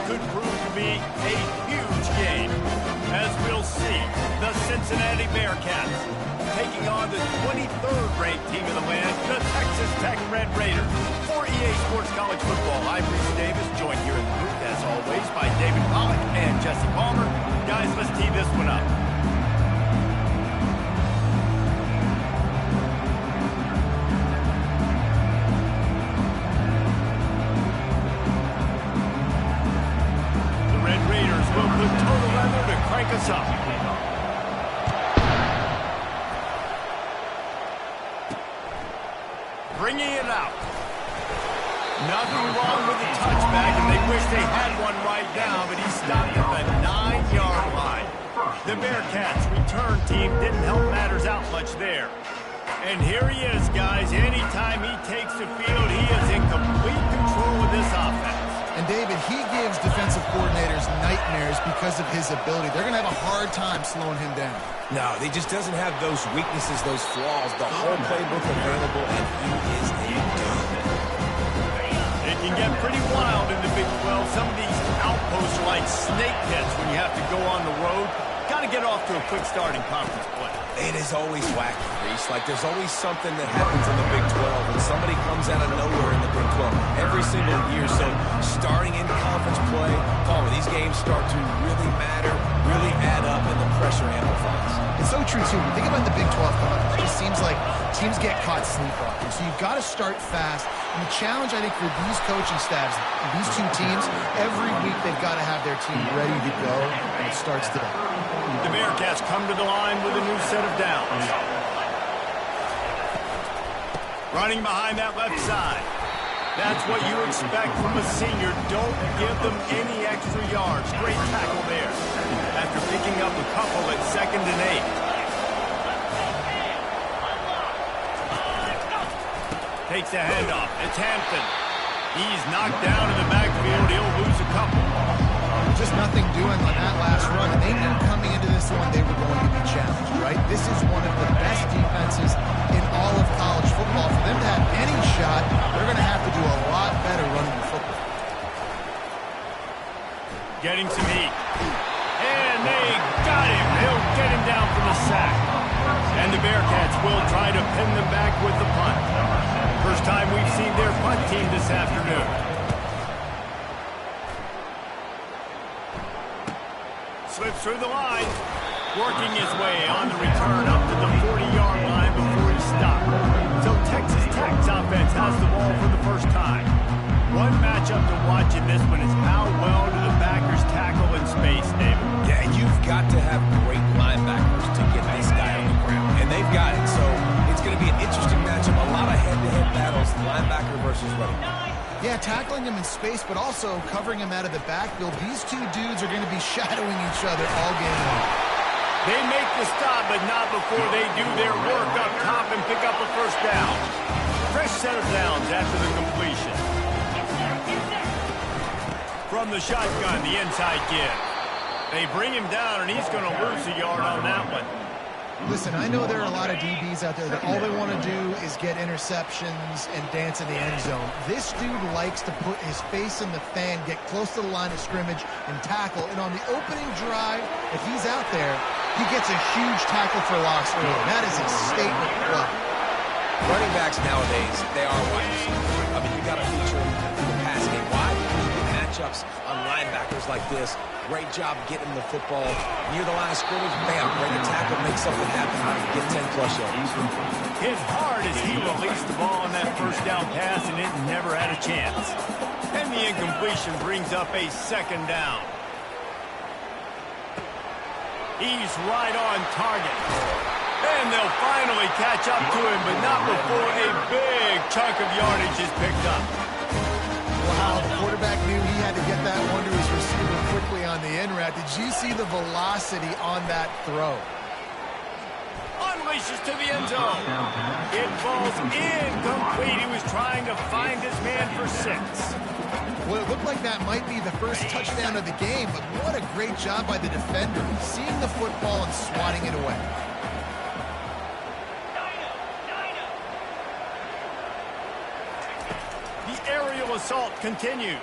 could prove to be a huge game. As we'll see, the Cincinnati Bearcats taking on the 23rd ranked team in the land, the Texas Tech Red Raiders. For EA Sports College Football, I'm Reese Davis, joined here in the booth, as always, by David Pollack and Jesse Palmer. Guys, let's tee this one up. The Red Raiders will put total leather to crank us up. Bringing it out. Nothing wrong with the touchback, and they wish they had one right now, but he stopped at the 9-yard line. The Bearcats' return team didn't help matters out much there. And here he is, guys. Anytime he takes the field, he is in complete control of this offense. And David, he gives defensive coordinators nightmares because of his ability. They're going to have a hard time slowing him down. No, he just doesn't have those weaknesses, those flaws. The whole playbook available, and he is a dog. It can get pretty wild in the Big 12. Some of these outposts are like snake pits when you have to go on the road. Got to get off to a quick start in conference play. It is always wacky, Reese. Like, there's always something that happens in the Big 12, and somebody comes out of nowhere in the Big 12 every single year. So, starting in conference play, these games start to really matter, really add up, and the pressure amplifies. It's so true, too. When you think about the Big 12 coming up, it just seems like teams get caught sleepwalking. So, you've got to start fast. And the challenge, I think, for these coaching staffs, these two teams, every week they've got to have their team ready to go, and it starts today. The Bearcats come to the line with a new set of downs. Running behind that left side. That's what you expect from a senior. Don't give them any extra yards. Great tackle there. After picking up a couple at 2nd and 8. Takes a handoff. It's Hampton. He's knocked down in the backfield. He'll lose a couple. Just nothing doing on that last run. And they knew coming into this one they were going to be challenged, right? This is one of the best defenses in all of college football. For them to have any shot, they're going to have to do a lot better running the football. Getting some heat. And they got him. He'll get him down from the sack. And the Bearcats will try to pin them back with the punt. First time we've seen their punt team this afternoon. Slips through the line, working his way on the return up to the 40-yard line before he stopped. So Texas Tech's offense has the ball for the first time. One matchup to watch in this one is how well do the backers tackle in space, David. Yeah, you've got to have great linebackers to get this guy on the ground, and they've got it. So it's going to be an interesting matchup. A lot of head-to-head battles, linebacker versus running back. Yeah, tackling him in space, but also covering him out of the backfield. These two dudes are going to be shadowing each other all game long. They make the stop, but not before they do their work up top and pick up a first down. Fresh set of downs after the completion. From the shotgun, the inside give. They bring him down, and he's going to lose a yard on that one. Listen, I know there are a lot of DBs out there that all they want to do is get interceptions and dance in the end zone. This dude likes to put his face in the fan, get close to the line of scrimmage, and tackle. And on the opening drive, if he's out there, he gets a huge tackle for loss early. That is a statement play. Running backs nowadays, they are wide receivers. I mean, you got to feature them in the pass game. Why? Because you get matchups on linebackers like this. Great job getting the football near the line of scrimmage. Bam, break a tackle, make something happen, get 10-plus yards. Hit hard as he released the ball on that first down pass, and it never had a chance. And the incompletion brings up a 2nd down. He's right on target. And they'll finally catch up to him, but not before a big chunk of yardage is picked up. Wow, the quarterback knew he had to get that one to his receiver quickly on the in route. Did you see the velocity on that throw? Unleashes to the end zone. It falls incomplete. He was trying to find his man for 6. Well, it looked like that might be the first touchdown of the game, but what a great job by the defender, seeing the football and swatting it away. The aerial assault continues.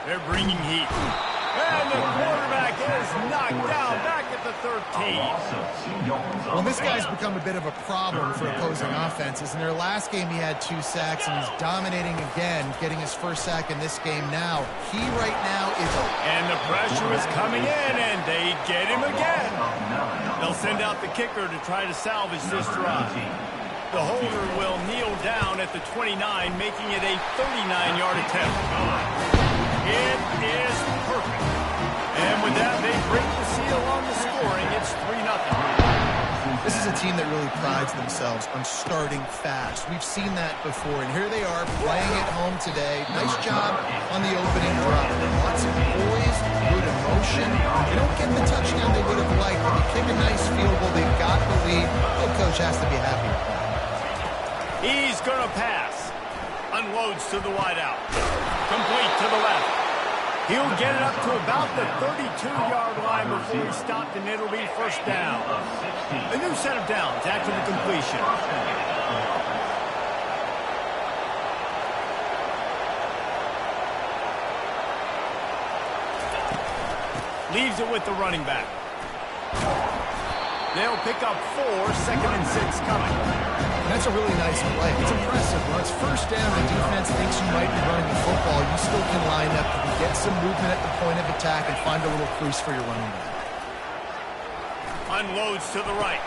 They're bringing heat. And the quarterback is knocked down back at the 13. Well, this guy's become a bit of a problem for opposing offenses. In their last game, he had 2 sacks, and he's dominating again, getting his first sack in this game now. He right now is open. And the pressure is coming in, and they get him again. They'll send out the kicker to try to salvage this drive. The holder will kneel down at the 29, making it a 39-yard attempt. It is perfect. And with that, they break the seal on the scoring. It's 3-0. This is a team that really prides themselves on starting fast. We've seen that before, and here they are playing at home today. Nice job on the opening drive. Lots of poise, good emotion. They don't get the touchdown they would have liked, but they kick a nice field goal. They've got the lead. The coach has to be happy with that. He's going to pass. Unloads to the wideout. Complete to the left. He'll get it up to about the 32-yard line before he's stopped, and it'll be first down. A new set of downs after the completion. Leaves it with the running back. They'll pick up 4, 2nd and 6 coming. That's a really nice play. It's impressive. When it's first down, the defense thinks you might be running the football. You still can line up, you can get some movement at the point of attack, and find a little crease for your running back. Unloads to the right.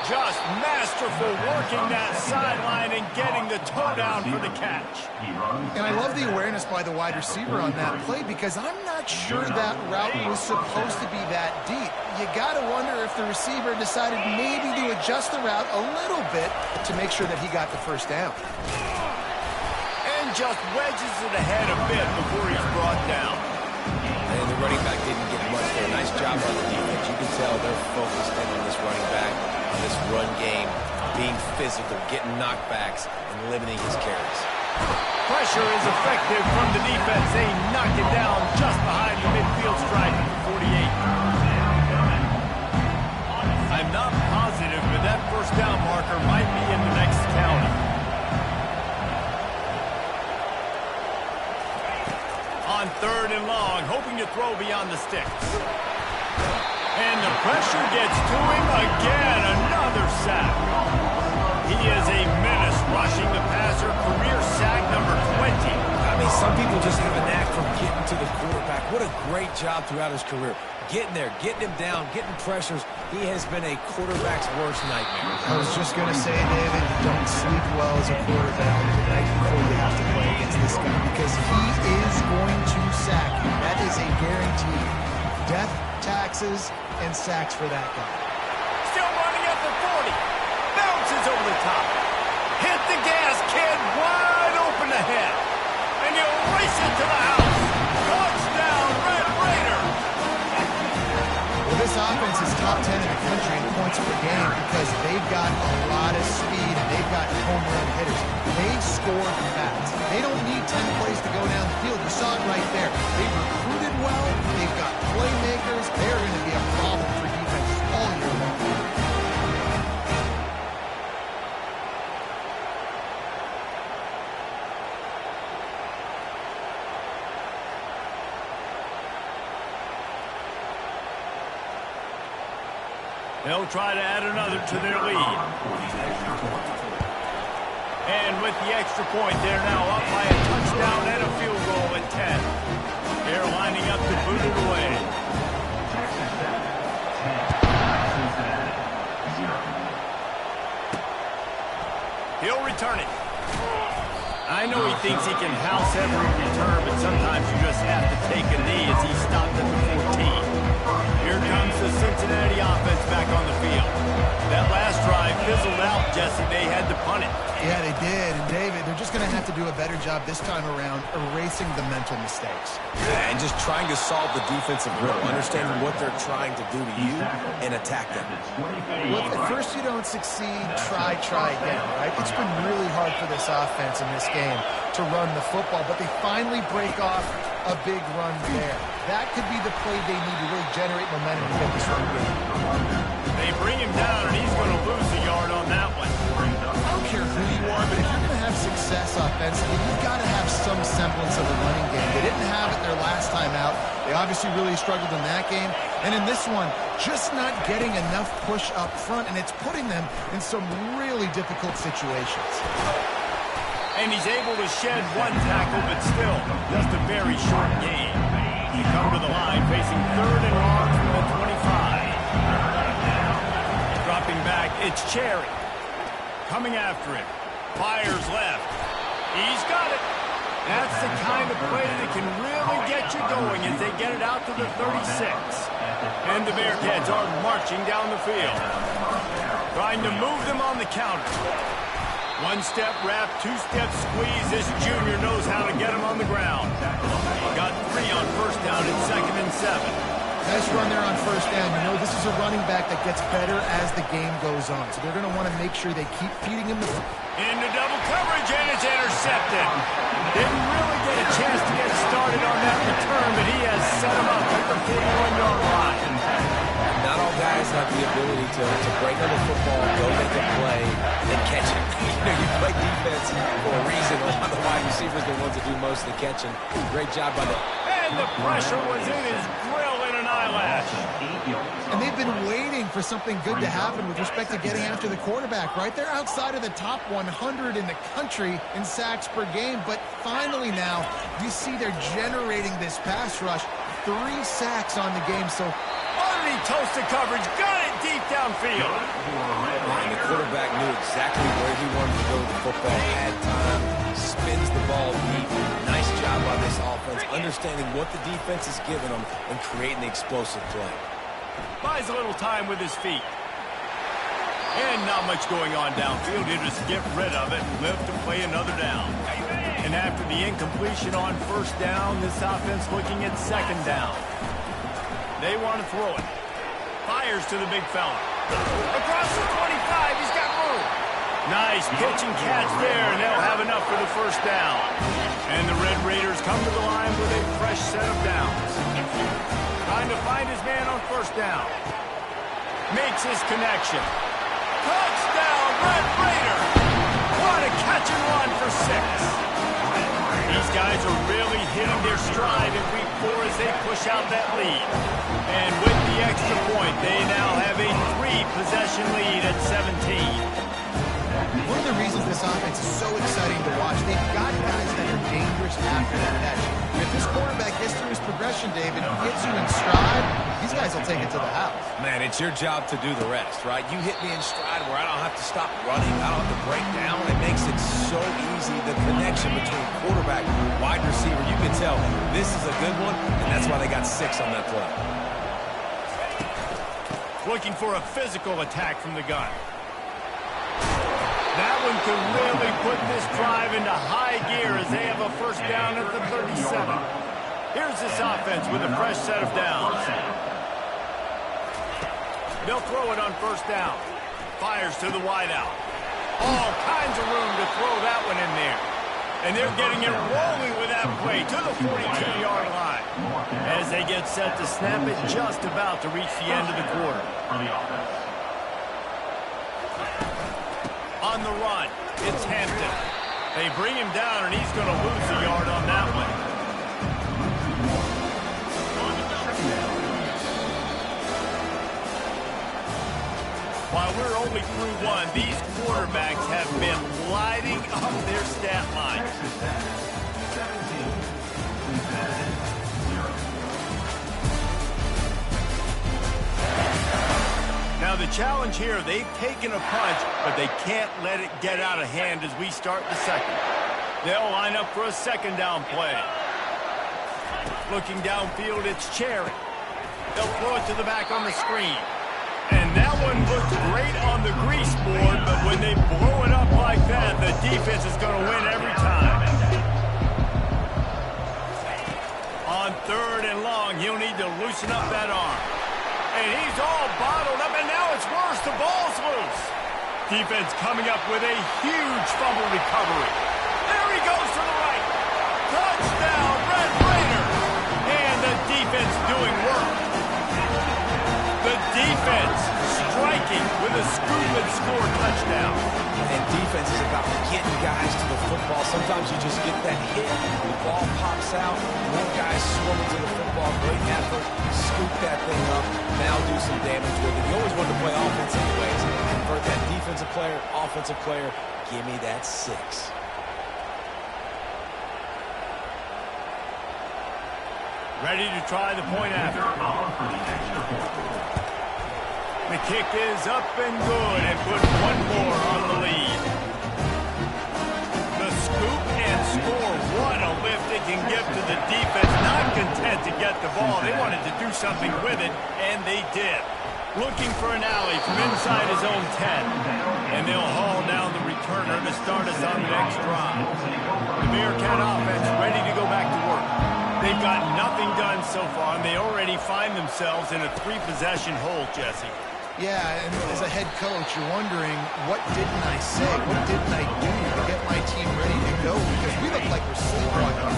Just masterful working that sideline and getting the toe down for the catch. And I love the awareness by the wide receiver on that play, because I'm not sure that route was supposed to be that deep. You got to wonder if the receiver decided maybe to adjust the route a little bit to make sure that he got the first down. And just wedges it ahead a bit before he's brought down. And the running back didn't get much there. Nice job by the defense. You can tell they're focused in on this running back, on this run game, being physical, getting knockbacks, and limiting his carries. Pressure is effective from the defense. They knock it down just behind the midfield stripe at the 48. I'm not positive, but that first down marker might be in the next county. On 3rd and long, hoping to throw beyond the sticks. And the pressure gets to him again. Another sack. He is a menace rushing the passer. Career sack number 20. I mean, some people just have a knack for getting to the quarterback. What a great job throughout his career. Getting there, getting him down, getting pressures. He has been a quarterback's worst nightmare. I was just going to say, David, you don't sleep well as a quarterback the night before you have to play against this guy, because he is going to sack you. That is a guarantee. Death, taxes, and sacks for that guy. Still running at the 40. Bounces over the top. Hit the gas, kid. Wide open ahead. And you'll race it to the house. Touchdown, Red Raiders. Well, this offense is top 10 in the country in points per game because they've got a lot of speed and they've got home run hitters. They score fast. They don't need 10 plays to go down the field. You saw it right there. They've recruited well. They've got playmakers. They're going to be a problem for defenses all year long. They'll try to add another to their lead. And with the extra point, they're now up by a touchdown and a field goal at 10. They're lining up to boot it away. He'll return it. I know he thinks he can house every return, but sometimes you just have to take a knee as he stopped at the 14. Here comes the Cincinnati offense back on the field. That last drive fizzled out, Jesse. They had to punt it. Yeah, they did. And, David, they're just going to have to do a better job this time around erasing the mental mistakes. Yeah, and just trying to solve the defensive riddle, understanding what they're trying to do to you and attack them. Well, if at first you don't succeed, try again, right? It's been really hard for this offense in this game to run the football, but they finally break off a big run there. That could be the play they need to really generate momentum to get this run game. They bring him down, and he's going to lose a yard on that one. I don't care who you are, but if you're going to have success offensively, you've got to have some semblance of a running game. They didn't have it their last time out. They obviously really struggled in that game. And in this one, just not getting enough push up front, and it's putting them in some really difficult situations. And he's able to shed one tackle, but still, just a very short game. They come to the line facing 3rd and long from the 25. Dropping back, it's Cherry. Coming after him. Fires left. He's got it. That's the kind of play that can really get you going as they get it out to the 36. And the Bearcats are marching down the field. Trying to move them on the counter. One-step wrap, two-step squeeze. This junior knows how to get him on the ground. Got 3 on first down and 2nd and 7. Nice run there on first down. You know, this is a running back that gets better as the game goes on. So they're going to want to make sure they keep feeding him the ball. Into double coverage, and it's intercepted. Didn't really get a chance to get started on that return, but he has set him up at the 41-yard line. Not all guys have the ability to break on the football, go make a play, and catch it. You play defense for a reason. A lot of the wide receivers are the ones that do most of the catching. Great job by the... And the pressure was in his grill in an eyelash. And they've been waiting for something good to happen with respect to getting after the quarterback, right? They're outside of the top 100 in the country in sacks per game, but finally now you see they're generating this pass rush. 3 sacks on the game, so underneath toasted coverage, got it deep downfield. And the quarterback knew exactly where he wanted to go with the football, had time, spins the ball deep. Nice job by this offense, understanding what the defense is giving them and creating the explosive play. Buys a little time with his feet. And not much going on downfield. He'll just get rid of it and live to play another down. And after the incompletion on first down, this offense looking at 2nd down. They want to throw it. Fires to the big fella. Across the 25, he's got room. Nice pitch and catch there, and they'll have enough for the first down. And the Red Raiders come to the line with a fresh set of downs. Trying to find his man on first down. Makes his connection. Touchdown, Red Raider! What a catch and run for 6. These guys are really hitting their stride in week 4 as they push out that lead. And with the extra point, they now have a 3-possession lead at 17. One of the reasons this offense is so exciting to watch, they've got guys that are dangerous after the catch. If this quarterback gets through his progression, David, gets you in stride, these guys will take it to the house. Man, it's your job to do the rest, right? You hit me in stride where I don't have to stop running. I don't have to break down. It makes it so easy. The connection between quarterback and wide receiver, you can tell this is a good one, and that's why they got 6 on that play. Looking for a physical attack from the gun. That one could really put this drive into high gear as they have a first down at the 37. Here's this offense with a fresh set of downs. They'll throw it on first down. Fires to the wideout. All kinds of room to throw that one in there. And they're getting it rolling with that play to the 42-yard line. As they get set to snap it just about to reach the end of the quarter. On the run, it's Hampton. They bring him down, and he's going to lose a yard on that one. While we're only through 1, these quarterbacks have been lighting up their stat line. Now the challenge here, they've taken a punch, but they can't let it get out of hand as we start the second. They'll line up for a 2nd down play. Looking downfield, it's Cherry. They'll throw it to the back on the screen. And that one looked great on the grease board, but when they blow it up like that, the defense is going to win every time. On 3rd and long, he'll need to loosen up that arm. And he's all bottled up, and now it's worse. The ball's loose. Defense coming up with a huge fumble recovery. There he goes to the right. Touchdown, Red Raider. And the defense doing work. The defense striking with with a scoop and score touchdown. And defense is about getting guys to the football. Sometimes you just get that hit, the ball pops out, more guys swarming to the football. Great effort, scoop that thing up, now do some damage with it. You always want to play offense anyways. Convert that defensive player, offensive player. Give me that 6. Ready to try the point after. The kick is up and good and put one more on the lead. The scoop and score. What a lift it can give to the defense. Not content to get the ball. They wanted to do something with it, and they did. Looking for an alley from inside his own 10. And they'll haul down the returner to start us on the next drive. The Bearcat offense ready to go back to work. They've got nothing done so far, and they already find themselves in a 3-possession hole, Jesse. Yeah, and as a head coach, you're wondering, what didn't I say? What didn't I do to get my team ready to go? Because we look like we're sleepwalking.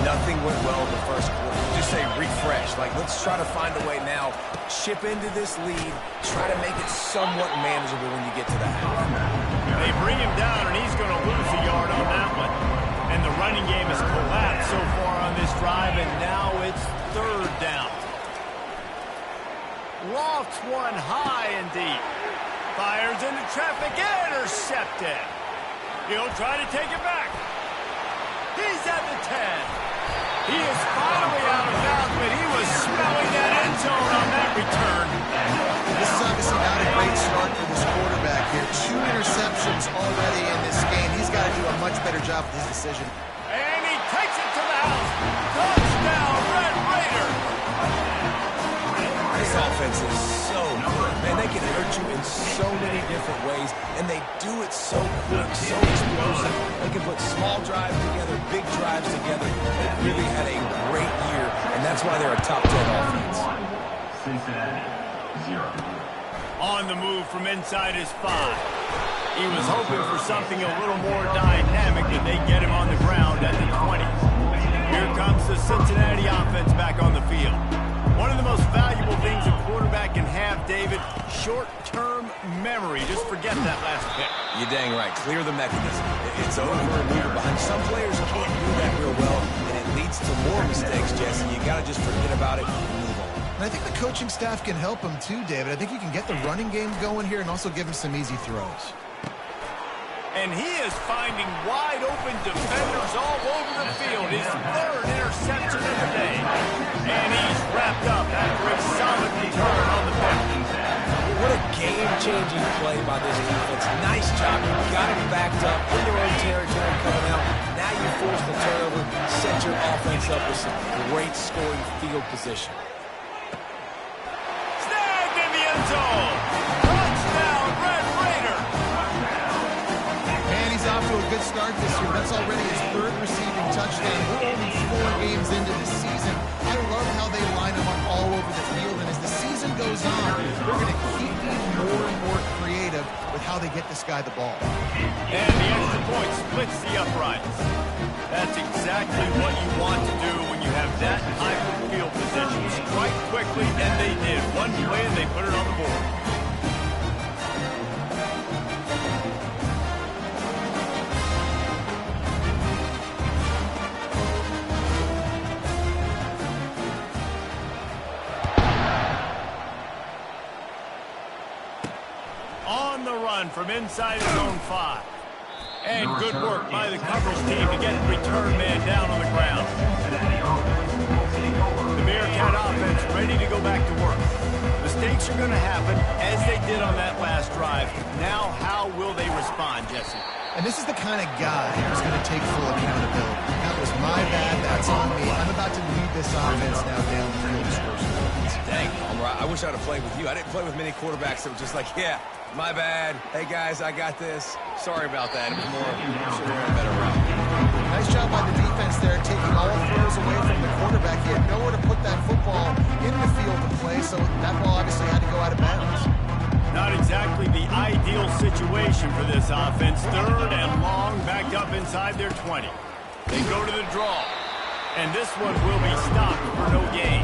Nothing went well in the first quarter. Just say refresh. Like, let's try to find a way now. Chip into this lead. Try to make it somewhat manageable when you get to the half. They bring him down, and he's going to lose a yard on that one. And the running game has collapsed so far on this drive, and now it's 3rd down. Lofts one high and deep. Fires into traffic, intercepted. He'll try to take it back. He's at the 10. He is finally out of bounds, but he was smelling that end zone on that return. This is obviously not a great start for this quarterback here. 2 interceptions already in this game. He's got to do a much better job with his decision. And he takes it to the house. Touchdown, Red Raider. This offense is so good. Man, they can hurt you in so many different ways, and they do it so quick, so explosive. They can put small drives together, big drives together. They really had a great year, and that's why they're a top 10 offense. On the move from inside his 5. He was hoping for something a little more dynamic, but they get him on the ground at the 20. Here comes the Cincinnati offense back on the field. One of the most valuable things a quarterback can have, David, short-term memory. Just forget that last pick. You're dang right. Clear the mechanism. It's over and move behind. Some players can't do that real well, and it leads to more mistakes, Jesse. You got to just forget about it and move on. And I think the coaching staff can help him too, David. I think you can get the running game going here and also give him some easy throws. And he is finding wide-open defenders all over the field. His 3rd interception of the day. And he's wrapped up after a solid return on the pick. What a game-changing play by this defense. Nice job. You got him backed up in their own territory coming out. Now you force the turnover, set your offense up with some great scoring field position. Snagged in the end zone. Touchdown, Red Raider. And he's off to a good start this year. That's already his 3rd receiving touchdown. We're only 4 games into the season. I love how they line him up all over the field. And as the season goes on, they're going to keep being more and more creative with how they get this guy the ball. And the extra point splits the uprights. That's exactly what you want to do when you have that type of field position. Strike quickly, and they did. One play, and they put it on the board. On the run from inside his own 5. And good work by the coverage team to get the return man down on the ground. The Bearcat offense ready to go back to work. Mistakes are going to happen, as they did on that last drive. Now, how will they respond, Jesse? And this is the kind of guy who's going to take full accountability. That was my bad. That's on me. I'm about to lead this offense now down the field to score some points. Dang, I wish I would have played with you. I didn't play with many quarterbacks that were just like, yeah, my bad. Hey, guys, I got this. Sorry about that. It was more, should have ran a better route. Nice job by the defense there, taking all throws away from the quarterback. He had nowhere to put that football in the field to play, so that ball obviously had to go out of bounds. Not exactly the ideal situation for this offense. 3rd and long, backed up inside their 20. They go to the draw, and this one will be stopped for no gain.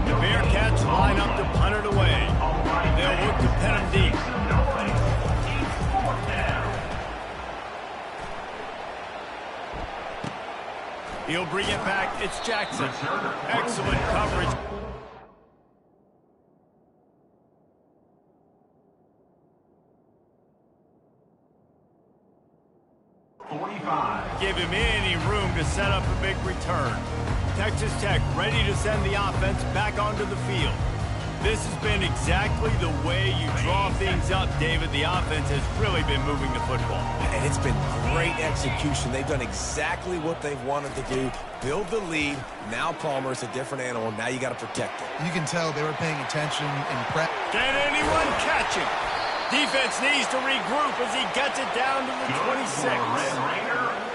The Bearcats line up to punt it away. They'll look to pin them deep. He'll bring it back. It's Jackson. Excellent coverage. Give him any room to set up a big return. Texas Tech ready to send the offense back onto the field. This has been exactly the way you draw things up, David. The offense has really been moving the football. And it's been great execution. They've done exactly what they've wanted to do. Build the lead. Now Palmer's a different animal. Now you got to protect it. You can tell they were paying attention in prep. Can anyone catch him? Defense needs to regroup as he gets it down to the 26.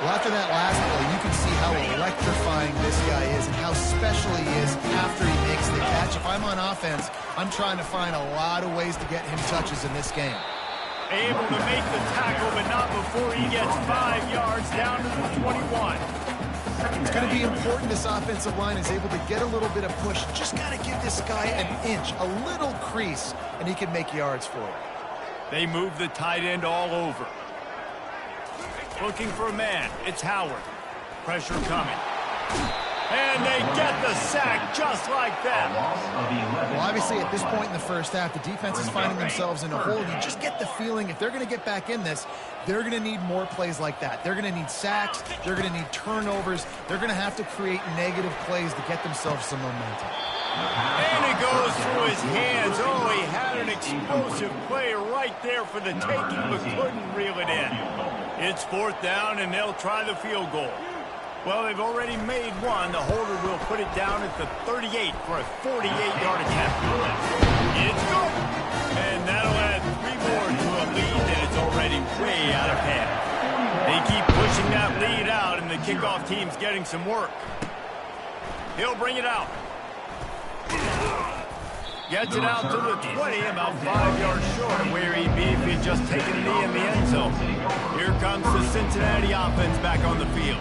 Well, after that last play, you can see how electrifying this guy is and how special he is after he makes the catch. If I'm on offense, I'm trying to find a lot of ways to get him touches in this game. Able to make the tackle, but not before he gets 5 yards down to the 21. It's going to be important this offensive line is able to get a little bit of push. Just got to give this guy an inch, a little crease, and he can make yards for you. They move the tight end all over. Looking for a man. It's Howard. Pressure coming. And they get the sack just like that. Well, obviously, at this point in the first half, the defense is finding themselves in a hole. You just get the feeling if they're going to get back in this, they're going to need more plays like that. They're going to need sacks. They're going to need turnovers. They're going to have to create negative plays to get themselves some momentum. And it goes through his hands. Oh, he had an explosive play right there for the taking, but couldn't reel it in. It's 4th down, and they'll try the field goal. Well, they've already made one. The holder will put it down at the 38 for a 48-yard attempt. It's good. And that'll add 3 more to a lead that is already way out of hand. They keep pushing that lead out, and the kickoff team's getting some work. He'll bring it out. Gets it out to the 20, about 5 yards short of where he'd be if he'd just taken a knee in the end zone. Here comes the Cincinnati offense back on the field.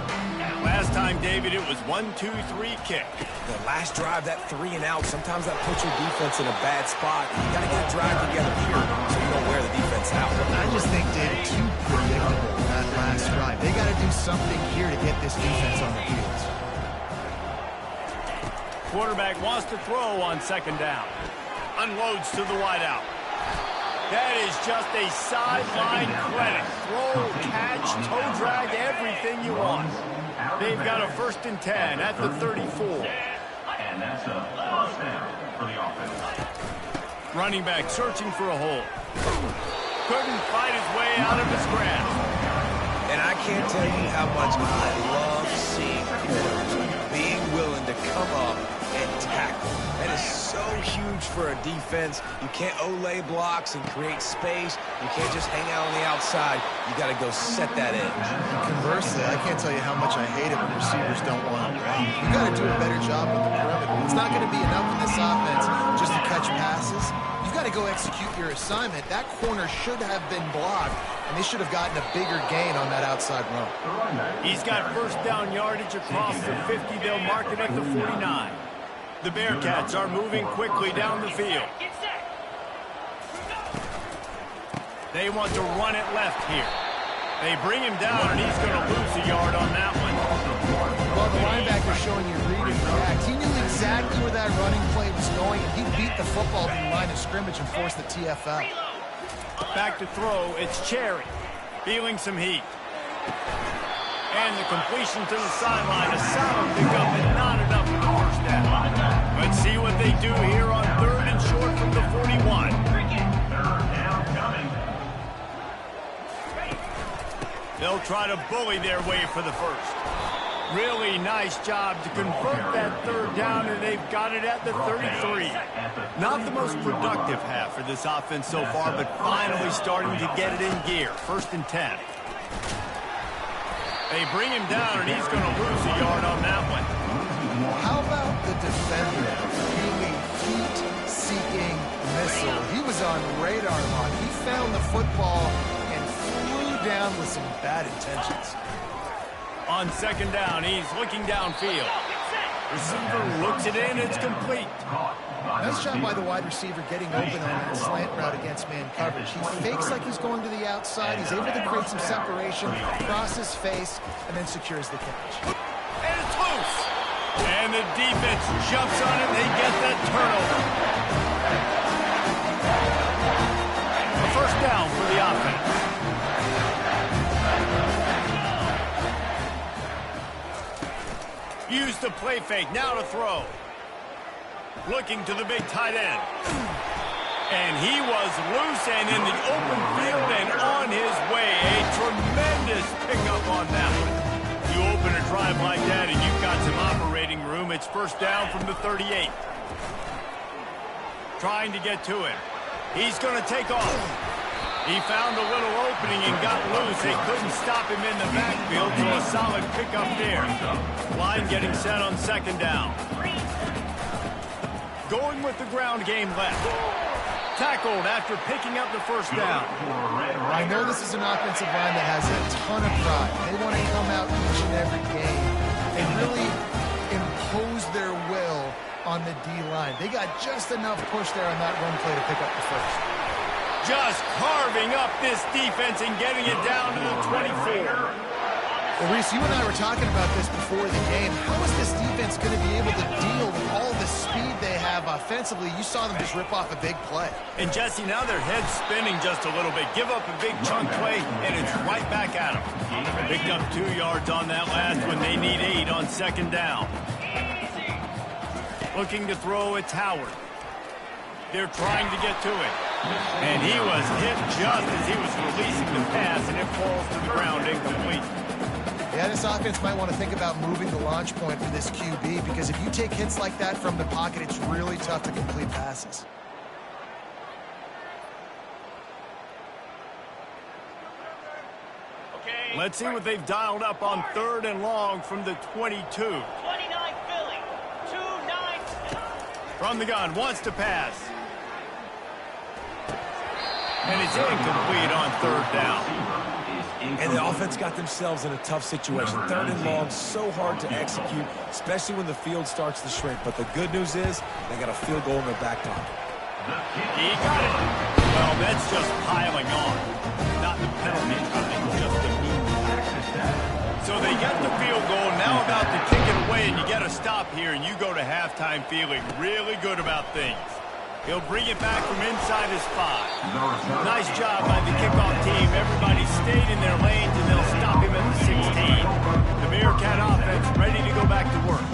Last time, David, it was 1-2-3 kick. The last drive, that 3 and out, sometimes that puts your defense in a bad spot. You got to get a drive together here so you don't wear the defense out. I just think, David, too predictable that last drive. They got to do something here to get this defense on the field. Quarterback wants to throw on 2nd down. Unloads to the wideout. That is just a sideline credit. Throw, catch, toe drag, everything you want. They've got a 1st and 10 at the 34. And that's a first down for the offense. Running back searching for a hole. Couldn't fight his way out of his grasp. And I can't tell you how much I love seeing corners being willing to come up and tackle. That is so huge for a defense. You can't olay blocks and create space. You can't just hang out on the outside. You got to go set that edge. Conversely, I can't tell you how much I hate it when receivers don't want to block. You got to do a better job with the perimeter. It's not going to be enough in this offense just to catch passes. You've got to go execute your assignment. That corner should have been blocked, and they should have gotten a bigger gain on that outside run. He's got 1st down yardage across the 50. They'll mark it at the 49. The Bearcats are moving quickly down the field. They want to run it left here. They bring him down, and he's going to lose a yard on that one. Well, the linebacker showing you read and react. He knew exactly where that running play was going, and he beat the football to the line of scrimmage and forced the TFL. Back to throw, it's Cherry. Feeling some heat. And the completion to the sideline. A solid pickup and not enough for the 1st down. Let's see what they do here on 3rd and short from the 41. 3rd down coming. They'll try to bully their way for the 1st. Really nice job to convert that 3rd down, and they've got it at the 33. Not the most productive half for this offense so far, but finally starting to get it in gear. 1st and 10. They bring him down, and he's going to lose a yard on that one. How about the defender being a heat-seeking missile? He was on radar lock. He found the football and flew down with some bad intentions. On 2nd down, he's looking downfield. Receiver looks it in. It's complete. Nice job by the wide receiver getting open on that slant route against man coverage. He fakes like he's going to the outside. He's able to create some separation, cross his face, and then secures the catch. And it's loose. And the defense jumps on it. They get that turnover. A first down for the offense. Use the play fake. Now to throw. Looking to the big tight end. And he was loose and in the open field and on his way. A tremendous pickup on that one. You open a drive like that and you've got some operating room. It's first down from the 38. Trying to get to him. He's going to take off. He found a little opening and got loose. They couldn't stop him in the backfield, so a solid pickup there. Line getting set on second down. Going with the ground game left. Tackled after picking up the first down. I know this is an offensive line that has a ton of pride. They want to come out each and every game and really impose their will on the D-line. They got just enough push there on that run play to pick up the first. Just carving up this defense and getting it down to the 24. Well, Reese, you and I were talking about this before the game. How is this defense going to be able to deal with all the speed they have offensively? You saw them just rip off a big play. And, Jesse, now their head's spinning just a little bit. Give up a big chunk play, and it's right back at them. Picked up 2 yards on that last one. They need 8 on second down. Looking to throw, it's Howard. They're trying to get to it. And he was hit just as he was releasing the pass, and it falls to the ground incomplete. Yeah, this offense might want to think about moving the launch point for this QB, because if you take hits like that from the pocket, it's really tough to complete passes. Okay. Let's see what they've dialed up on third and long from the 22. 29 Philly. 2-9. From the gun, wants to pass. And it's incomplete on third down. And the offense got themselves in a tough situation. Third and long, so hard to execute, especially when the field starts to shrink. But the good news is they got a field goal in their back pocket. He got it. Well, that's just piling on. Not the penalty time, just the move. So they get the field goal, now about to kick it away, and you get a stop here, and you go to halftime feeling really good about things. He'll bring it back from inside his 5. Nice job by the kickoff team. Everybody stayed in their lanes, and they'll stop him at the 16. The Bearcat offense ready to go back to work.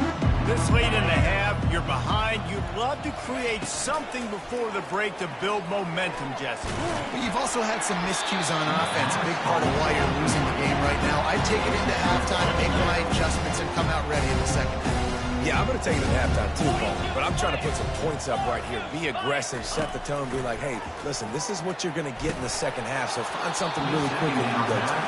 This late in the half, you're behind. You'd love to create something before the break to build momentum, Jesse. But you've also had some miscues on offense, a big part of why you're losing the game right now. I'd take it into halftime, make my adjustments, and come out ready in the second half. Yeah, I'm going to take it at halftime too, Paul. But I'm trying to put some points up right here. Be aggressive, set the tone, be like, hey, listen, this is what you're going to get in the second half, so find something really quick that you can go to.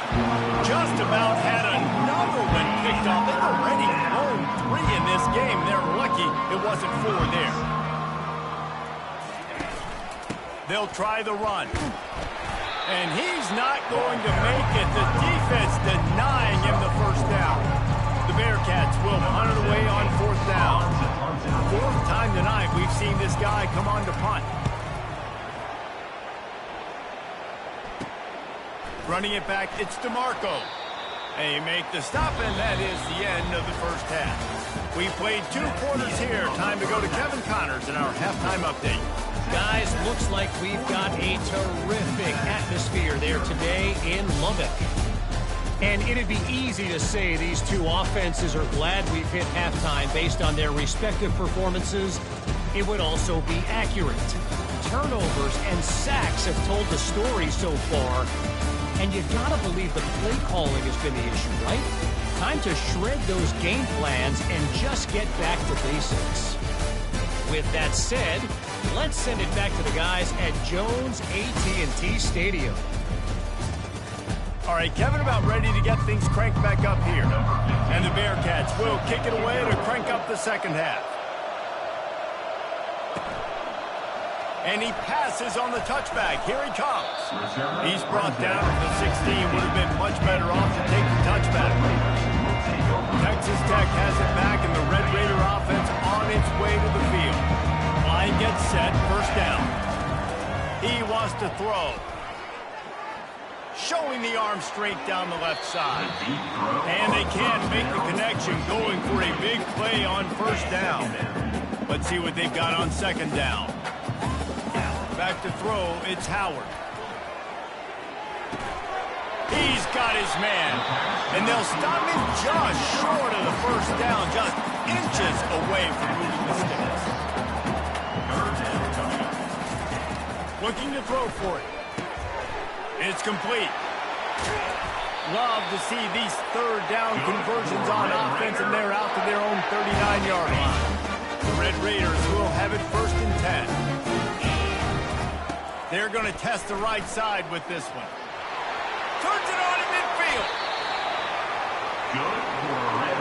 Just about had another one picked off. They've already blown 3 in this game. They're lucky it wasn't 4 there. They'll try the run. And he's not going to make it. The defense denying him the first down. The Bearcats will punt it away on 4th down. 4th time tonight we've seen this guy come on to punt. Running it back, it's DeMarco. They make the stop, and that is the end of the first half. We played 2 quarters here. Time to go to Kevin Connors in our halftime update. Guys, looks like we've got a terrific atmosphere there today in Lubbock. And it'd be easy to say these 2 offenses are glad we've hit halftime based on their respective performances. It would also be accurate. Turnovers and sacks have told the story so far. And you gotta believe the play calling has been the issue, right? Time to shred those game plans and just get back to basics. With that said, let's send it back to the guys at Jones AT&T Stadium. All right, Kevin about ready to get things cranked back up here. And the Bearcats will kick it away to crank up the second half. And he passes on the touchback. Here he comes. He's brought down to the 16. Would have been much better off to take the touchback. Texas Tech has it back, and the Red Raider offense throw. Showing the arm strength down the left side. And they can't make the connection, going for a big play on first down. Let's see what they've got on second down. Back to throw, it's Howard. He's got his man. And they'll stop him just short of the first down, just inches away from moving the sticks. Looking to throw for it. It's complete. Love to see these third down conversions on offense, and they're out to their own 39-yard line. The Red Raiders will have it 1st and 10. They're going to test the right side with this one. Turns it on in midfield.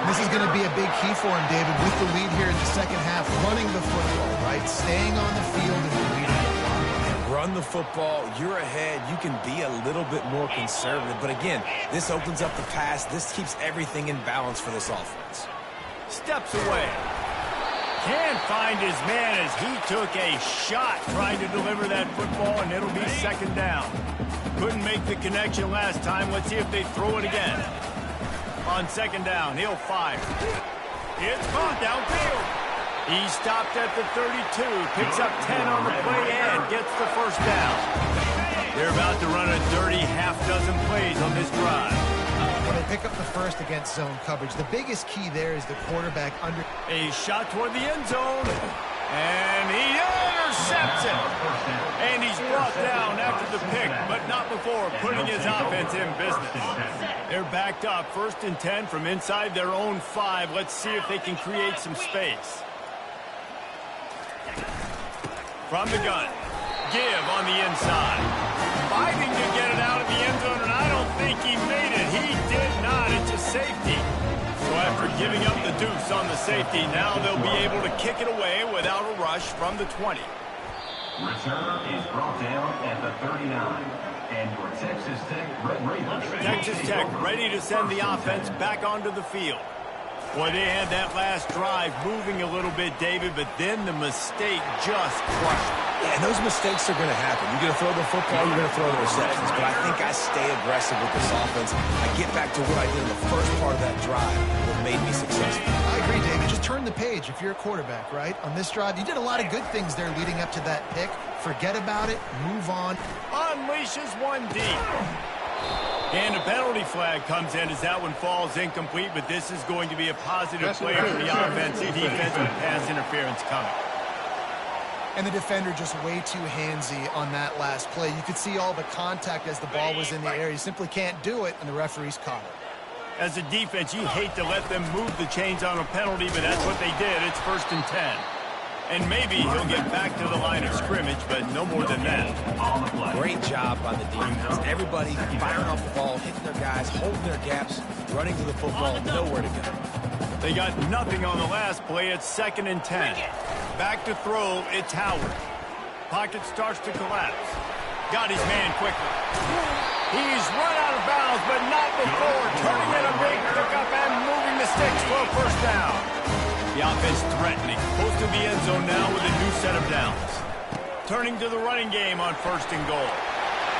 This is going to be a big key for him, David, with the lead here in the second half, running the football, right? Staying on the field and leading the clock. Run the football, you're ahead, you can be a little bit more conservative. But again, this opens up the pass. This keeps everything in balance for this offense. Steps away. Can't find his man as he took a shot trying to deliver that football, and it'll be second down. Couldn't make the connection last time. Let's see if they throw it again. On second down, he'll fire. It's caught downfield. He stopped at the 32, picks up 10 on the play and gets the first down. They're about to run a dirty half-dozen plays on this drive. When they pick up the first against zone coverage, the biggest key there is the quarterback under. A shot toward the end zone, and he intercepts it. And he's brought down after the pick, but not before putting his offense in business. They're backed up 1st and 10 from inside their own 5. Let's see if they can create some space. From the gun, give on the inside. Fighting to get it out of the end zone, and I don't think he made it. He did not. It's a safety. So after giving up the deuce on the safety, now they'll be able to kick it away without a rush from the 20. Return is brought down at the 39. And your Texas Tech Red Raiders. Texas Tech ready to send the offense back onto the field. Boy, they had that last drive moving a little bit, David, but then the mistake just crushed them. Yeah, and those mistakes are going to happen. You're going to throw the football, you're going to throw the receptions. But I think I stay aggressive with this offense. I get back to what I did in the first part of that drive that made me successful. I agree, David. Just turn the page if you're a quarterback, right? On this drive, you did a lot of good things there leading up to that pick. Forget about it. Move on. Unleashes one deep. And a penalty flag comes in as that one falls incomplete, but this is going to be a positive play for the offense. The defense with pass interference coming. And the defender just way too handsy on that last play. You could see all the contact as the ball was in the air. You simply can't do it, and the referees caught it. As a defense, you hate to let them move the chains on a penalty, but that's what they did. It's 1st and 10. And maybe he'll get back to the line of scrimmage, but no more than that. Great job by the defense. Everybody firing off the ball, hitting their guys, holding their gaps, running to the football, nowhere to go. They got nothing on the last play. It's 2nd and 10. Back to throw, it's Howard. Pocket starts to collapse. Got his man quickly. He's run out of bounds, but not before turning in a big pickup and moving the sticks for a first down. The offense threatening. Close to the end zone now with a new set of downs. Turning to the running game on 1st and goal.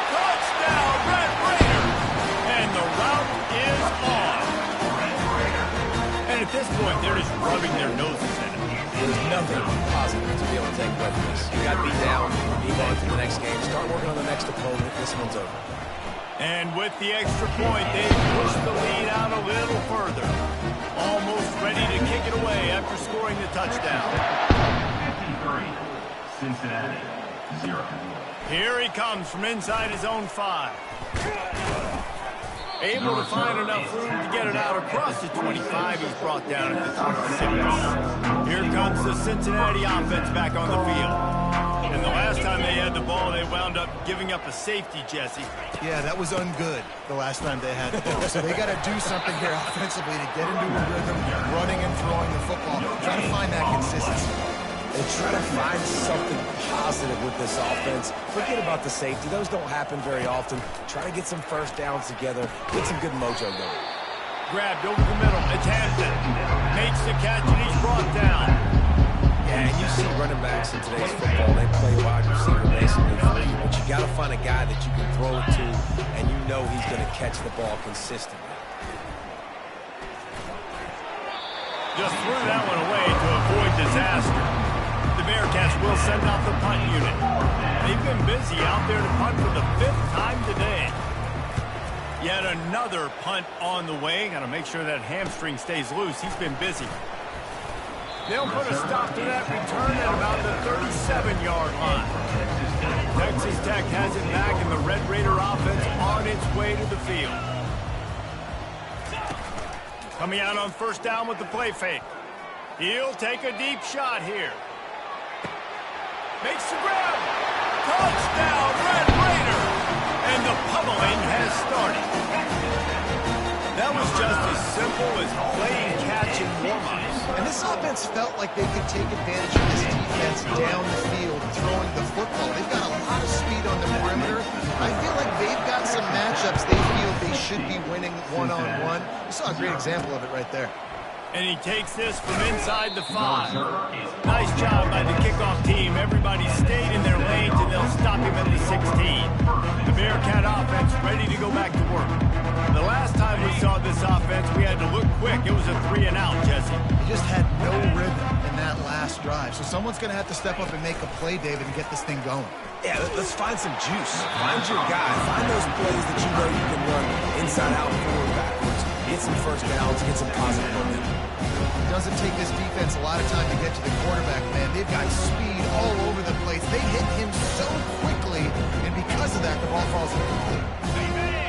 Touchdown, Red Raiders! And the route is on. And at this point, they're just rubbing their noses in it. There's nothing positive to be able to take away from this. You got beat down, move on to the next game, start working on the next opponent. This one's over. And with the extra point, they push the lead out a little further. Almost ready to kick it away after scoring the touchdown. 53, Cincinnati, 0. Here he comes from inside his own 5. Able to find enough room to get it out across the 25. He's brought down at the 26. Here comes the Cincinnati offense back on the field. And the last time they had the ball, they wound up giving up a safety, Jesse. Yeah, that was ungood the last time they had the ball. So they got to do something here offensively to get into a rhythm, running and throwing the football. Try to find that consistency. And try to find something positive with this offense. Forget about the safety. Those don't happen very often. Try to get some first downs together. Get some good mojo going. Grabbed over the middle. It's Hampton. Makes the catch, and he's brought down. Yeah, And you see running backs in today's football, they play wide receiver basically for you, but you got to find a guy that you can throw it to, and you know he's going to catch the ball consistently. Just threw that one away to avoid disaster. The Bearcats will send out the punt unit. They've been busy out there to punt for the 5th time today. Yet another punt on the way. Got to make sure that hamstring stays loose. He's been busy. They'll put a stop to that return at about the 37-yard line. Texas Tech has it back, and the Red Raider offense on its way to the field. Coming out on first down with the play fake. He'll take a deep shot here. Makes the grab. Touchdown, Red Raider! And the pummeling has started. That was just as simple as playing catch and warm-ups. And this offense felt like they could take advantage of this defense down the field, throwing the football. They've got a lot of speed on the perimeter. I feel like they've got some matchups they feel they should be winning one-on-one. You saw a great example of it right there. And he takes this from inside the 5. Nice job by the kickoff team. Everybody stayed in their lanes, and they'll stop him at the 16. The Bearcat offense ready to go back to work. The last time we saw this offense, we had to look quick. It was a 3-and-out, Jesse. He just had no rhythm in that last drive. So someone's going to have to step up and make a play, David, and get this thing going. Yeah, let's find some juice. Find your guy. Find those plays that you know you can run inside out, forward, backwards. Get some first downs, get some positive momentum. It doesn't take this defense a lot of time to get to the quarterback, man. They've got speed all over the place. They hit him so quickly, and because of that, the ball falls incomplete.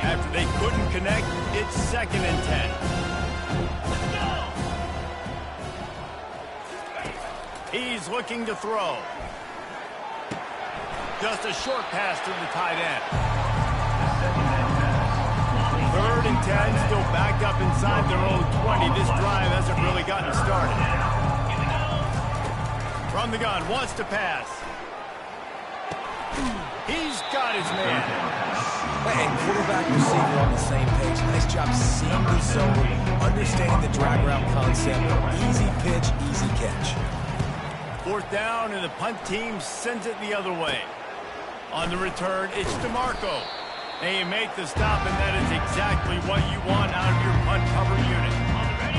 After they couldn't connect, it's 2nd and 10. He's looking to throw. Just a short pass to the tight end. 3rd and 10, still backed up inside their own 20. This drive hasn't really gotten started. From the gun, wants to pass. He's got his man. And quarterback and receiver on the same page. Nice job seeing the zone, understanding the drag route concept. Easy pitch, easy catch. 4th down, and the punt team sends it the other way. On the return, it's DeMarco. They make the stop, and that is exactly what you want out of your punt cover unit.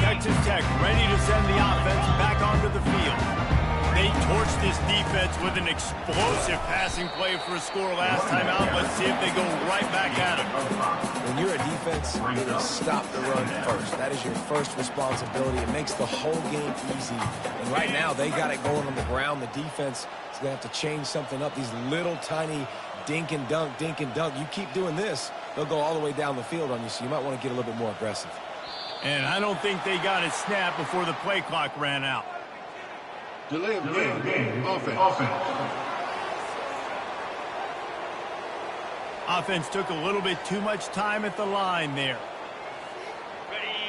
Texas Tech ready to send the offense back onto the field. They torched this defense with an explosive passing play for a score last time out. Let's see if they go right back at them. When you're a defense, you're going to stop the run first. That is your first responsibility. It makes the whole game easy. And right now, they got it going on the ground. The defense is going to have to change something up. These little tiny dink and dunk, dink and dunk. You keep doing this, they'll go all the way down the field on you, so you might want to get a little bit more aggressive. And I don't think they got it snapped before the play clock ran out. Delay of game. Offense. Offense took a little bit too much time at the line there.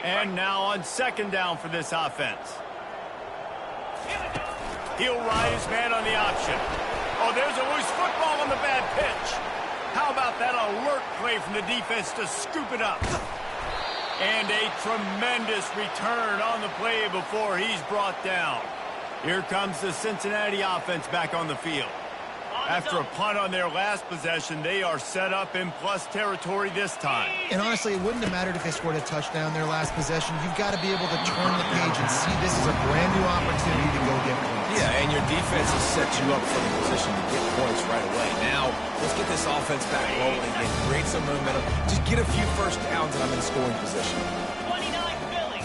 And now on 2nd down for this offense. He'll ride his man on the option. Oh, there's a loose football on the bad pitch. How about that alert play from the defense to scoop it up? And a tremendous return on the play before he's brought down. Here comes the Cincinnati offense back on the field. After a punt on their last possession, they are set up in plus territory this time. And honestly, it wouldn't have mattered if they scored a touchdown their last possession. You've got to be able to turn the page and see this is a brand new opportunity to go get points. Yeah, and your defense has set you up for the position to get points right away. Now, let's get this offense back rolling again. Create some momentum. Just get a few first downs and I'm in scoring position. 29 Philly,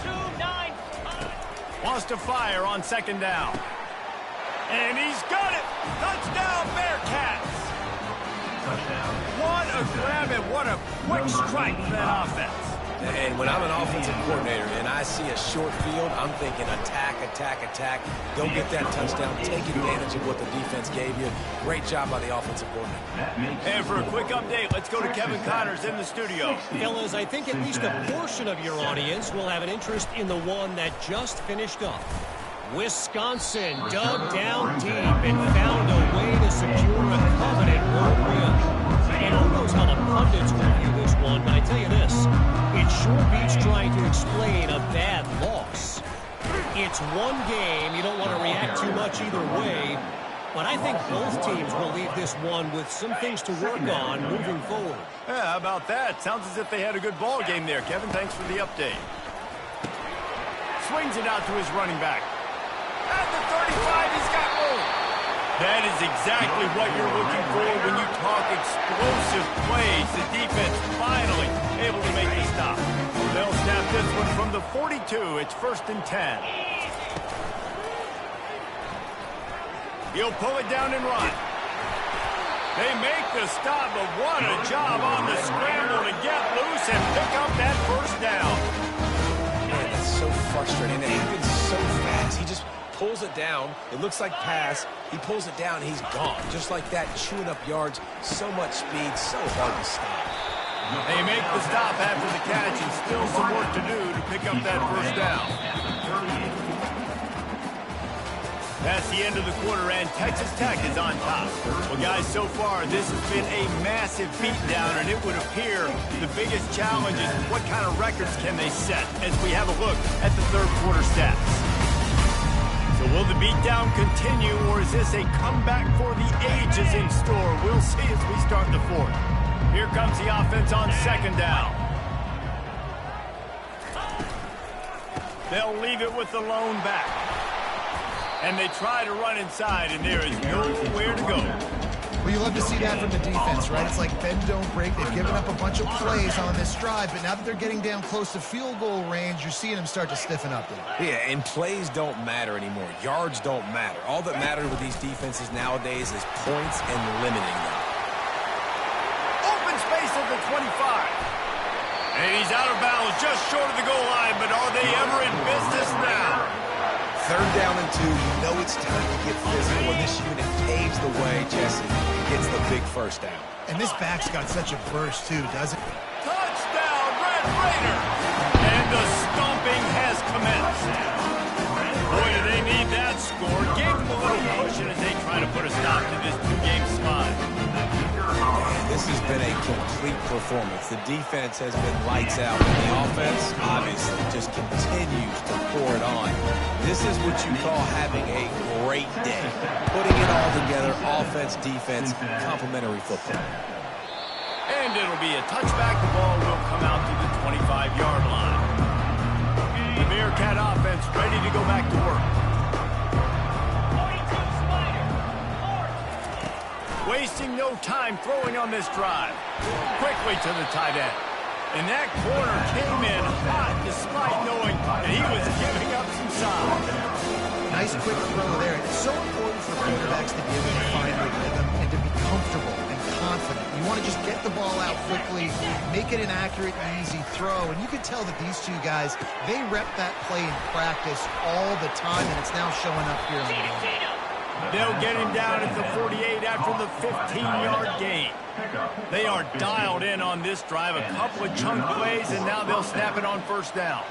2-9. Wants to fire on 2nd down. And he's got it! Touchdown, Bearcats! Touchdown. What a grab and what a quick strike for that offense. And when I'm an offensive coordinator and I see a short field, I'm thinking attack, attack, attack. Go get that touchdown. Take advantage of what the defense gave you. Great job by the offensive coordinator. And for a quick update, let's go to Kevin Connors in the studio. Fellas, I think at least a portion of your audience will have an interest in the one that just finished up. Wisconsin dug down deep and found a way to secure a coveted road win. And who knows how the pundits will view this one, but I tell you this, it sure beats trying to explain a bad loss. it's one game. You don't want to react too much either way. But I think both teams will leave this one with some things to work on moving forward. Yeah, how about that? Sounds as if they had a good ball game there, Kevin. Thanks for the update. Swings it out to his running back. At the 35, he's got room. That is exactly what you're looking for when you talk explosive plays. The defense finally able to make the stop. They'll snap this one from the 42. It's 1st and 10. He'll pull it down and run. They make the stop, but what a job on the scramble to get loose and pick up that 1st down. Man, that's so frustrating. It happens so fast. He just pulls it down. It looks like pass. He pulls it down, he's gone. Just like that, chewing up yards. So much speed, so hard to stop. They make the stop after the catch, and still some work to do to pick up that 1st down. That's the end of the quarter, and Texas Tech is on top. Well, guys, so far, this has been a massive beatdown, and it would appear the biggest challenge is what kind of records can they set as we have a look at the 3rd quarter stats. So will the beatdown continue, or is this a comeback for the ages in store? We'll see as we start the 4th. Here comes the offense on 2nd down. They'll leave it with the lone back. And they try to run inside, and there is nowhere to go. Well, you love to see that from the defense, right? It's like bend, don't break. They've given up a bunch of plays on this drive, but now that they're getting down close to field goal range, you're seeing them start to stiffen up there. Yeah, and plays don't matter anymore. Yards don't matter. All that matters with these defenses nowadays is points and limiting them. Open space at the 25. And he's out of bounds just short of the goal line, but are they ever in business now? 3rd down and 2, you know it's time to get physical, and this unit paves the way, Jesse, and gets the big 1st down. And this back's got such a burst, too, doesn't it? Touchdown, Red Raider! And the stomping has commenced. Boy, do they need that score. Give them a little cushion as they try to put a stop to this 2-game slide. This has been a complete performance. The defense has been lights out, and the offense, obviously, just continues to pour it on. This is what you call having a great day. Putting it all together, offense, defense, complementary football. And it'll be a touchback. The ball will come out to the 25-yard line. The Bearcat offense ready to go back to work. Wasting no time throwing on this drive. Quickly to the tight end. And that corner came in hot despite knowing that he was giving up some size. Nice quick throw there. It's so important for quarterbacks to be able to find their rhythm and to be comfortable and confident. You want to just get the ball out quickly, make it an accurate, easy throw. And you can tell that these two guys, they rep that play in practice all the time, and it's now showing up here on the game. They'll get him down at the 48 after the 15-yard gain. They are dialed in on this drive. A couple of chunk plays, and now they'll snap it on 1st down.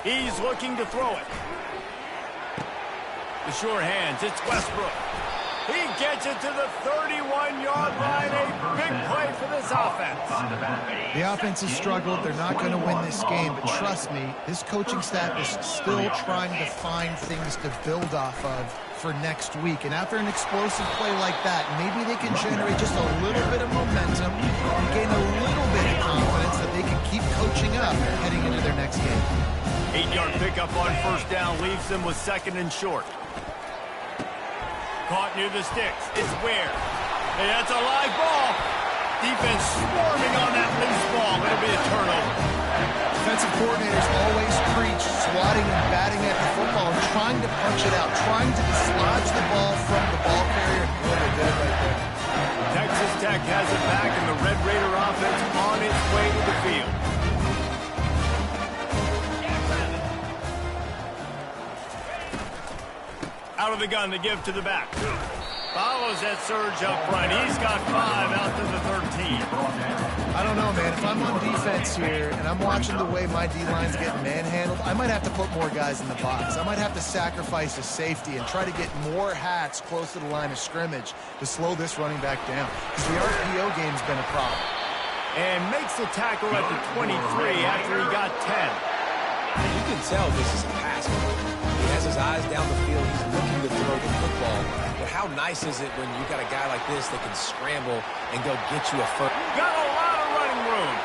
He's looking to throw it. The sure hands, it's Westbrook. He gets it to the 31-yard line. A big play for this offense. The offense has struggled. They're not going to win this game, but trust me, this coaching staff is still trying to find things to build off of for next week. And after an explosive play like that, maybe they can generate just a little bit of momentum and gain a little bit of confidence that they can keep coaching up heading into their next game. 8-yard pickup on 1st down leaves them with 2nd and short. Caught near the sticks. It's Ware. Hey, that's a live ball. Defense swarming on that loose ball. It'll be a turnover. Defensive coordinators always preach swatting and batting at the football and trying to punch it out, trying to dislodge the ball from the ball carrier. Boy, they did it right there. Texas Tech has it back, and the Red Raider offense on its way to the field. Out of the gun, the give to the back. Follows that surge up front. He's got 5 out to the 13. I don't know, man. If I'm on defense here and I'm watching the way my D-line's getting manhandled, I might have to put more guys in the box. I might have to sacrifice a safety and try to get more hats close to the line of scrimmage to slow this running back down. Because the RPO game's been a problem. And makes the tackle at the 23 after he got 10. You can tell this is a pass. guys down the field. He's looking to throw the football. But how nice is it when you got a guy like this that can scramble and go get you a first? Got a lot of running room.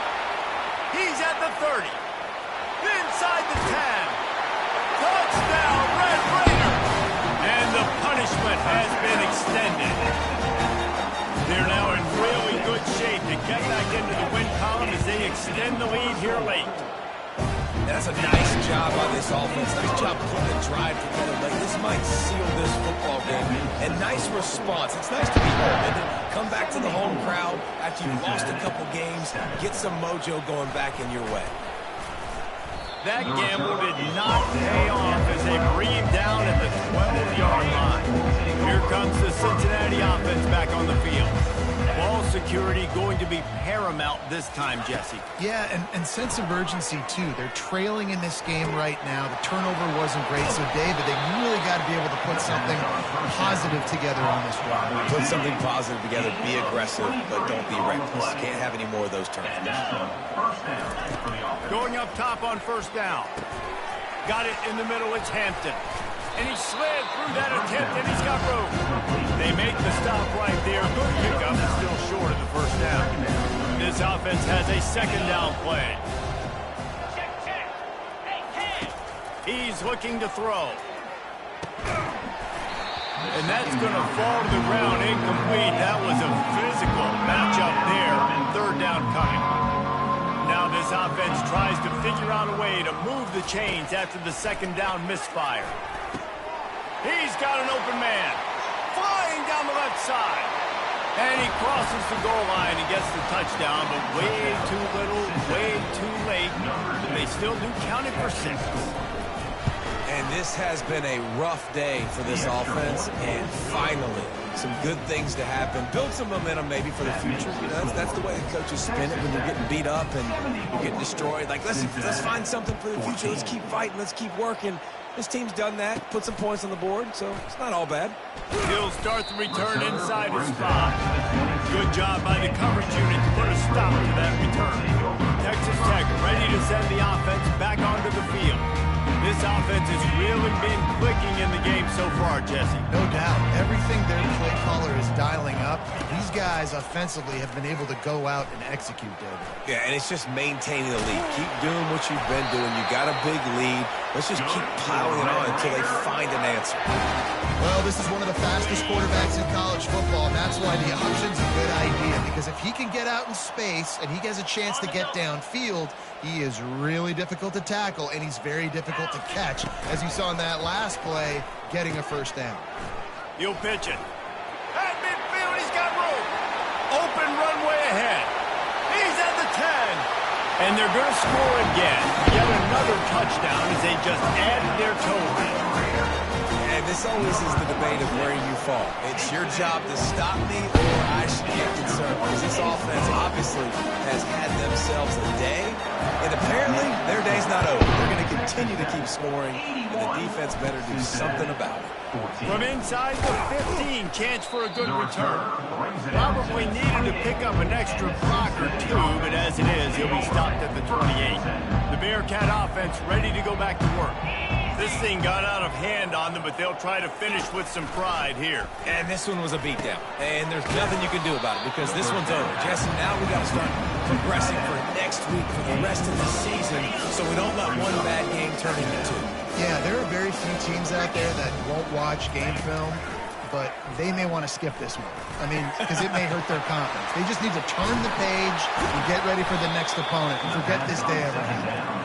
He's at the 30. Inside the 10. Touchdown, Red Raider. And the punishment has been extended. They're now in really good shape to get back into the win column as they extend the lead here late. That's a nice job by this offense. Nice job putting the drive together late. This might seal this football game. And nice response. It's nice to be home, isn't it? Come back to the home crowd after you've lost a couple games. Get some mojo going back in your way. That gamble did not pay off as they bring him down at the 12-yard line. Here comes the Cincinnati offense back on the field. Ball security going to be paramount this time, Jesse. Yeah, and sense of urgency, too. They're trailing in this game right now. The turnover wasn't great, so, David, they really got to be able to put something positive together on this drive. Put something positive together. Be aggressive, but don't be reckless. Can't have any more of those turnovers. Going up top on first down. Got it in the middle. It's Hampton. And he slid through that attempt, and he's got room. They make the stop right there. Good pickup, still short of the first down. This offense has a second down play. He's looking to throw. And that's going to fall to the ground incomplete. That was a physical matchup there. Third down coming. Now this offense tries to figure out a way to move the chains after the second down misfire. He's got an open man. Flying down the left side. And he crosses the goal line and gets the touchdown, but way too little, way too late. They still do count it for 6. And this has been a rough day for this offense, and finally, some good things to happen. Build some momentum maybe for the future. You know, that's the way the coaches spin it when you're getting beat up and you're getting destroyed. Like, let's find something for the future. Let's keep fighting. Let's keep working. This team's done that, put some points on the board, so it's not all bad. He'll start the return inside his spot. Good job by the coverage unit to put a stop to that return. Texas Tech ready to send the offense back onto the field. This offense has really been clicking in the game so far, Jesse. No doubt. Everything their play caller is dialing up, these guys offensively have been able to go out and execute, David. Yeah, and it's just maintaining the lead. Keep doing what you've been doing. You got a big lead. Let's just keep piling it on until they find an answer. Well, this is one of the fastest quarterbacks in college football, and that's why the option's a good idea, because if he can get out in space and he has a chance to get downfield, he is really difficult to tackle, and he's very difficult to catch, as you saw in that last play, getting a first down. He'll pitch it. At midfield, he's got room. Open runway ahead. He's at the 10. And they're going to score again. Yet another touchdown as they just added their total. And this always is the debate of where you fall. It's your job to stop me, or I should get concerned, because this offense obviously has had themselves a day, and apparently their day's not over. They're going to continue to keep scoring, and the defense better do something about it. From inside the 15, chance for a good return. Probably needed to pick up an extra block or two, but as it is, he'll be stopped at the 28. The Bearcat offense ready to go back to work. This thing got out of hand on them, but they'll try to finish with some pride here. And this one was a beatdown, and there's nothing you can do about it because this one's over. Jesse, now we got to start progressing for next week for the rest of the season so we don't let one bad game turn into 2. Yeah, there are very few teams out there that won't watch game film, but they may want to skip this one. I mean, because it may hurt their confidence. They just need to turn the page and get ready for the next opponent and forget this day ever happened.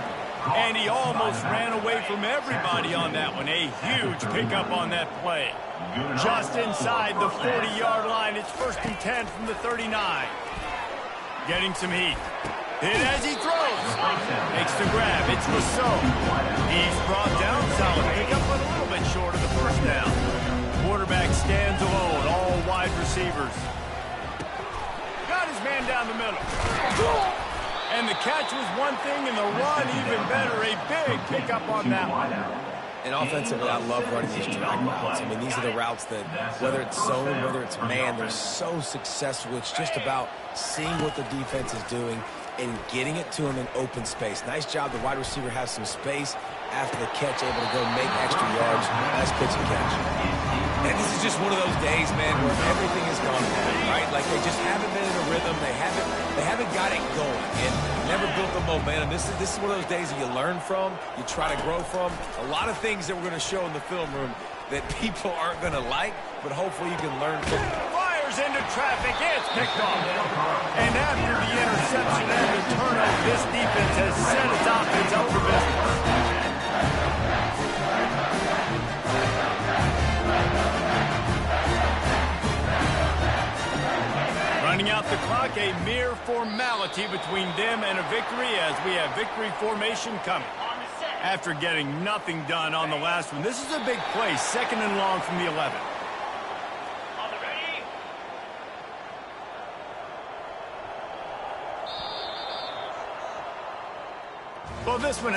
And he almost ran away from everybody on that one. A huge pickup on that play. Just inside the 40-yard line. It's 1st and 10 from the 39. Getting some heat. Hit as he throws. Makes the grab. It's Rousseau. He's brought down. Solid pickup, but a little bit short of the first down. Quarterback stands alone. All wide receivers. Got his man down the middle. And the catch was one thing, and the run even better. A big pickup on that one. And offensively, I love running these drag routes. I mean, these are the routes that, whether it's zone, whether it's man, they're so successful. It's just about seeing what the defense is doing and getting it to him in open space. Nice job. The wide receiver has some space after the catch, able to go make extra yards. nice pitch and catch. And this is just one of those days, man, where everything has gone wrong, right? Like they just haven't been in a rhythm. They haven't got it going and never built the momentum. This is one of those days that you learn from, you try to grow from. A lot of things that we're going to show in the film room that people aren't going to like, but hopefully you can learn from. Fires into traffic. It's picked off. And after the interception and the turnover, this defense has set its offense up for business. Running out the clock, a mere formality between them and a victory as we have victory formation coming. After getting nothing done on the last one, this is a big play, 2nd and long from the 11. Well, this one